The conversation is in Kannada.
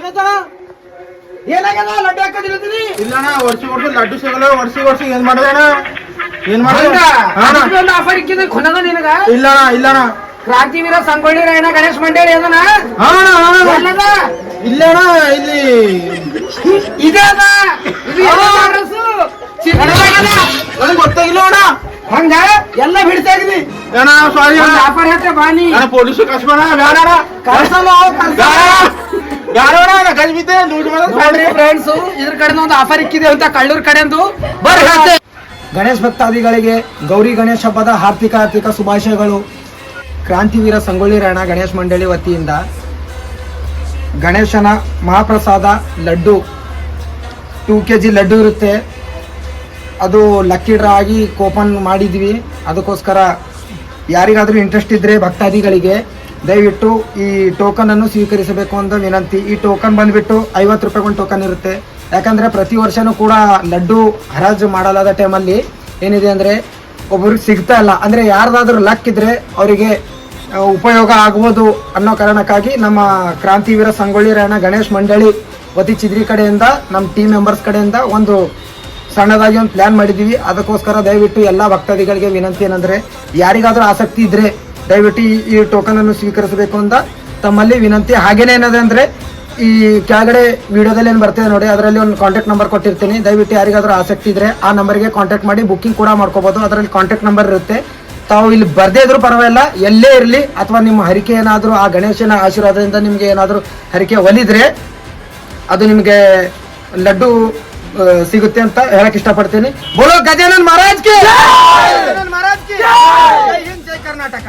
ಏನಾಯ್ತಣ? ಏನಾಗ್ಯದ? ಲಡ್ಡು ಹಾಕೋದಿಲ್ಲತ್ತೀನಿ? ಇಲ್ಲಣ್ಣ, ವರ್ಷ ಲಡ್ಡು ಸಿಗಲ್ಲ. ವರ್ಷ ಏನ್ ಮಾಡೋದಣ್ಣ? ಏನ್ ಮಾಡೋಣ? ಆಫರ್ ಇಕ್ಕಿದ್ರೆ ಕೊನದ ನಿನಗ? ಇಲ್ಲಣ್ಣ ಕ್ರಾಂತಿವೀರ ಸಂಗೊಳ್ಳಿ ರಾಯಣ್ಣ ಗಣೇಶ್ ಮಂಡಳಿ ಅದನ ಇಲ್ಲಣ್ಣ, ಇಲ್ಲಿ ಇದೆ ಅದ. ಇದು ನನಗೆ ಗೊತ್ತಾಗಿಲ್ಲ ಅಣ್ಣ. ಹಂಗ ಎಲ್ಲ ಬಿಡ್ತಾ ಇದೀನಿ ಅಣ್ಣ. ಸಾರಿ ಆಫರ್ ಹೇಳ್ತೆ ಬಾನಿ. ಪೊಲೀಸ್ ಕಳ್ಸ್ಬೇಡ. ಬೇಡ ಕಳ್ಸಲ್ಲ ಗಜ್ಬಿದ್ದೆ ಫ್ರೆಂಡ್ಸ್. ಇದ್ರ ಕಡೆ ಒಂದು ಆಫರ್ ಇಕ್ಕಿದೆ ಅಂತ ಕಳ್ಳೂರ್ ಕಡೆಂದು ಬರ್ರಿ ಹೇಳ್ತೆ. ಗಣೇಶ್ ಭಕ್ತಾದಿಗಳಿಗೆ ಗೌರಿ ಗಣೇಶ ಹಬ್ಬದ ಹಾರ್ದಿಕ ಶುಭಾಶಯಗಳು. ಕ್ರಾಂತಿವೀರ ಸಂಗೊಳ್ಳಿ ರಾಯಣ್ಣ ಗಣೇಶ್ ಮಂಡಳಿ ವತಿಯಿಂದ ಗಣೇಶನ ಮಹಾಪ್ರಸಾದ ಲಡ್ಡು 2 kg ಲಡ್ಡು ಇರುತ್ತೆ. ಅದು ಲಕ್ಕಿ ಡ್ರಾ ಆಗಿ ಕೂಪನ್ ಮಾಡಿದ್ವಿ. ಅದಕ್ಕೋಸ್ಕರ ಯಾರಿಗಾದರೂ ಇಂಟ್ರೆಸ್ಟ್ ಇದ್ದರೆ ಭಕ್ತಾದಿಗಳಿಗೆ ದಯವಿಟ್ಟು ಈ ಟೋಕನನ್ನು ಸ್ವೀಕರಿಸಬೇಕು ಅಂತ ವಿನಂತಿ. ಈ ಟೋಕನ್ ಬಂದುಬಿಟ್ಟು 50 ರೂಪಾಯಿ ಒಂದು ಟೋಕನ್ ಇರುತ್ತೆ. ಯಾಕಂದರೆ ಪ್ರತಿ ವರ್ಷವೂ ಕೂಡ ಲಡ್ಡು ಹರಾಜು ಮಾಡಲಾದ ಟೈಮಲ್ಲಿ ಏನಿದೆ ಅಂದರೆ ಒಬ್ಬರಿಗೆ ಸಿಗ್ತಾ ಇಲ್ಲ. ಅಂದರೆ ಯಾರ್ದಾದ್ರೂ ಲಕ್ ಇದ್ದರೆ ಅವರಿಗೆ ಉಪಯೋಗ ಆಗ್ಬೋದು ಅನ್ನೋ ಕಾರಣಕ್ಕಾಗಿ ನಮ್ಮ ಕ್ರಾಂತಿವೀರ ಸಂಗೊಳ್ಳಿ ರಾಯಣ್ಣ ಗಣೇಶ್ ಮಂಡಳಿ ವತಿ ಚಿದ್ರಿ ಕಡೆಯಿಂದ ನಮ್ಮ ಟೀಮ್ ಮೆಂಬರ್ಸ್ ಕಡೆಯಿಂದ ಒಂದು ಸಣ್ಣದಾಗಿ ಒಂದು ಪ್ಲ್ಯಾನ್ ಮಾಡಿದ್ದೀವಿ. ಅದಕ್ಕೋಸ್ಕರ ದಯವಿಟ್ಟು ಎಲ್ಲ ಭಕ್ತಾದಿಗಳಿಗೆ ವಿನಂತಿ ಏನಂದರೆ ಯಾರಿಗಾದರೂ ಆಸಕ್ತಿ ಇದ್ದರೆ ದಯವಿಟ್ಟು ಈ ಟೋಕನನ್ನು ಸ್ವೀಕರಿಸಬೇಕು ಅಂತ ತಮ್ಮಲ್ಲಿ ವಿನಂತಿ. ಹಾಗೇನೇ ಏನದೆ ಅಂದರೆ ಈ ಕೆಳಗಡೆ ವಿಡಿಯೋದಲ್ಲಿ ಏನು ಬರ್ತದೆ ನೋಡಿ, ಅದರಲ್ಲಿ ಒಂದು ಕಾಂಟ್ಯಾಕ್ಟ್ ನಂಬರ್ ಕೊಟ್ಟಿರ್ತೀನಿ. ದಯವಿಟ್ಟು ಯಾರಿಗಾದರೂ ಆಸಕ್ತಿ ಇದ್ದರೆ ಆ ನಂಬರ್ಗೆ ಕಾಂಟ್ಯಾಕ್ಟ್ ಮಾಡಿ ಬುಕ್ಕಿಂಗ್ ಕೂಡ ಮಾಡ್ಕೋಬೋದು. ಅದರಲ್ಲಿ ಕಾಂಟ್ಯಾಕ್ಟ್ ನಂಬರ್ ಇರುತ್ತೆ. ತಾವು ಇಲ್ಲಿ ಬರದೇ ಇದ್ರೂ ಪರವಾಗಿಲ್ಲ, ಎಲ್ಲೇ ಇರಲಿ, ಅಥವಾ ನಿಮ್ಮ ಹರಿಕೆ ಏನಾದರೂ ಆ ಗಣೇಶನ ಆಶೀರ್ವಾದದಿಂದ ನಿಮಗೆ ಏನಾದರೂ ಹರಿಕೆ ಒಲಿದ್ರೆ ಅದು ನಿಮಗೆ ಲಡ್ಡು ಸಿಗುತ್ತೆ ಅಂತ ಹೇಳಕ್ ಇಷ್ಟಪಡ್ತೀನಿ. ಬೋಲೋ ಗಜಾನನ್ ಮಹಾರಾಜ್ ಕೆ ಜೈ ಕರ್ನಾಟಕ.